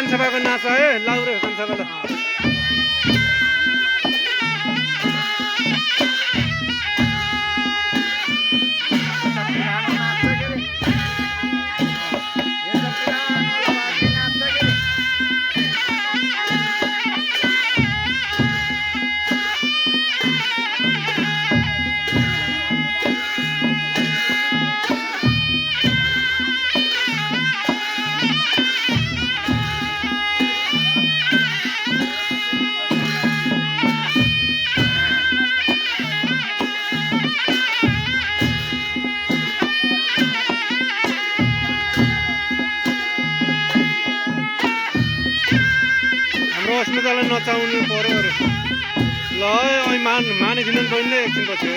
कान्छाबाको नाच है लाउरे कान्छाबा ल अस्मितालाई नचाउनु पर्यो अरे ल मानिदिनु बहिनीले एकछिन पछि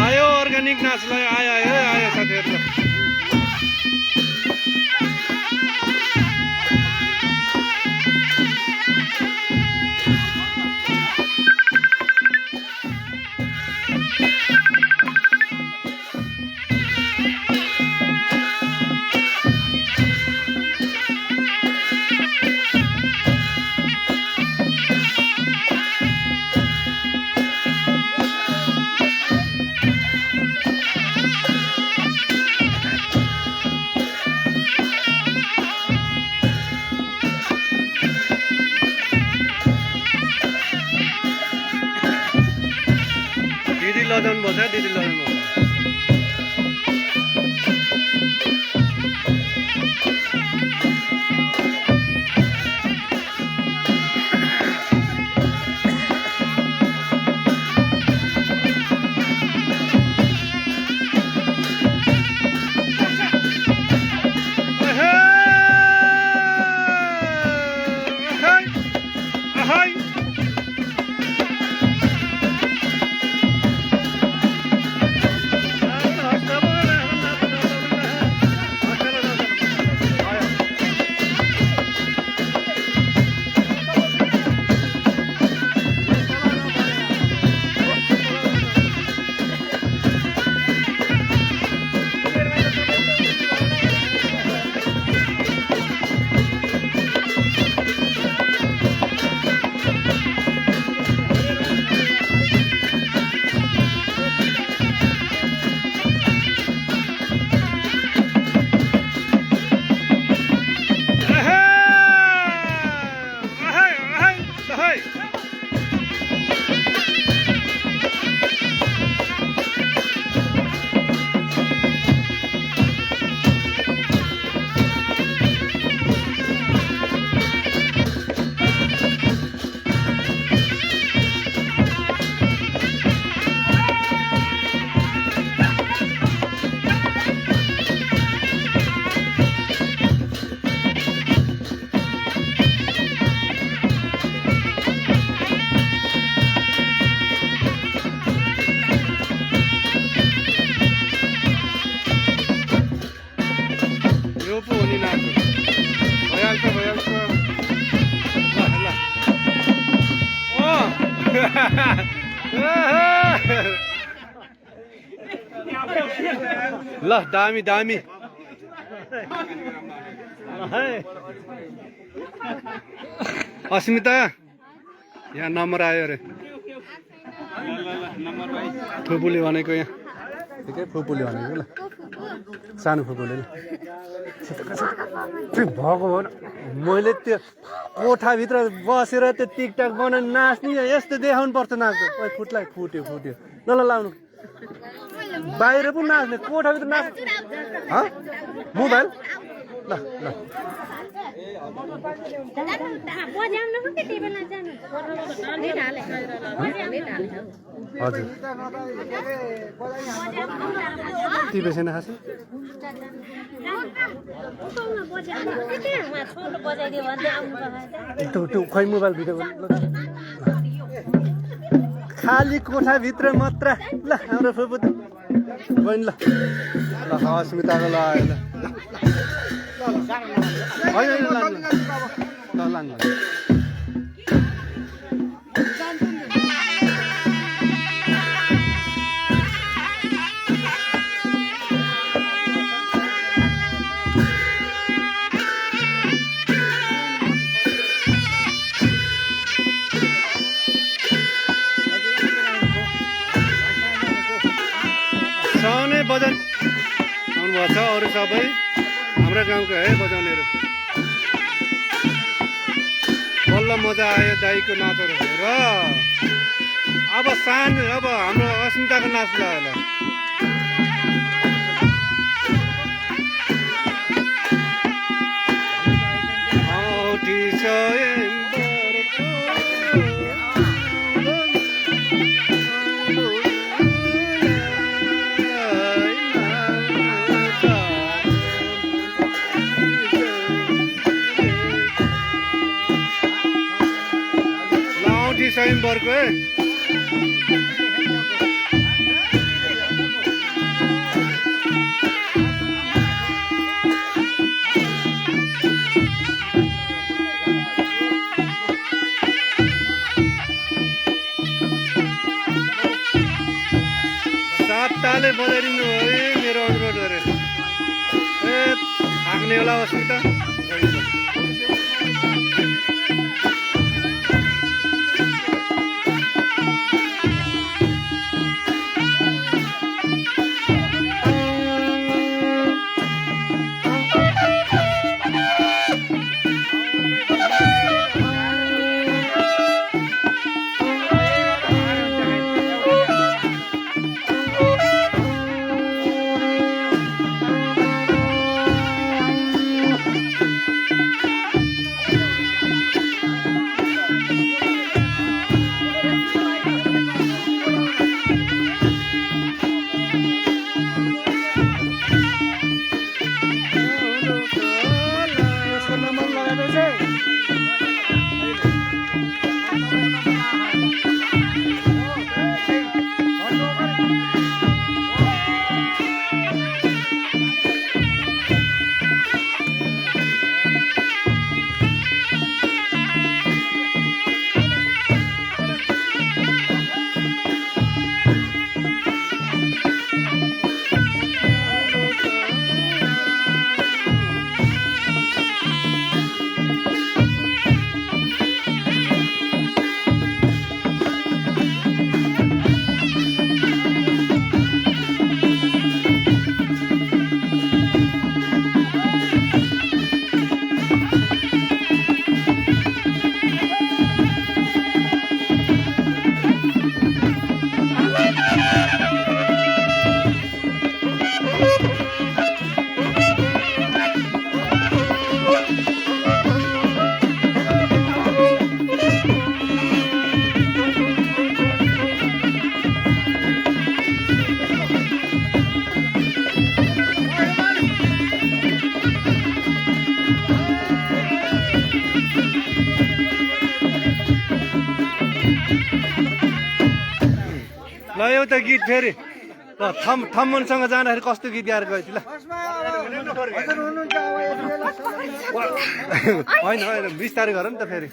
आयो अर्ग्यानिक नाचलाई आयो साथीहरू ल लजाउनु पर्छ दिदी लजाउनु पर्छ ल दामी दामी अस्मिता यहाँ नम्बर आयो अरे फुपूले भनेको यहाँ ठिकै फुपूले भनेको ल सानो फुपूले ल भगवान मैले त्यो कोठाभित्र बसेर त्यो टिकटक बनाउनु नाच्ने यस्तो देखाउनु पर्छ नाच्नु फुट्यो ल ल लाउनु बाहिर पो नाच्ने कोठाभित्र नाच मोबाइल ल ल हजुर टिभी छैन खास खै मोबाइल भिडियो खाली कोठाभित्र मात्र ल हाम्रो फुपू बहिनी ल ल अस्मिताको ल होइन लानु ल लानु भजन आउनुभएको छ अरू सबै हाम्रो गाउँका है बजाउनेहरू। बल्ल मजा आयो दाईको नाचहरू र अब हाम्रो अस्मिताको नाच ल स्वयंवरको है। सात ताले बजाइदिनु है मेरो अनुरोध गरेर। ए थाक्ने होला अस्मिता। ल एउटा गीत फेरि ल थम्मनसँग जाँदाखेरि कस्तो गीत गाएर गयो ल होइन होइन बिस्तारै गर नि त फेरि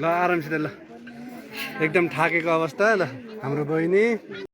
ल आरामसित ल एकदम थाकेको अवस्था ल हाम्रो बहिनी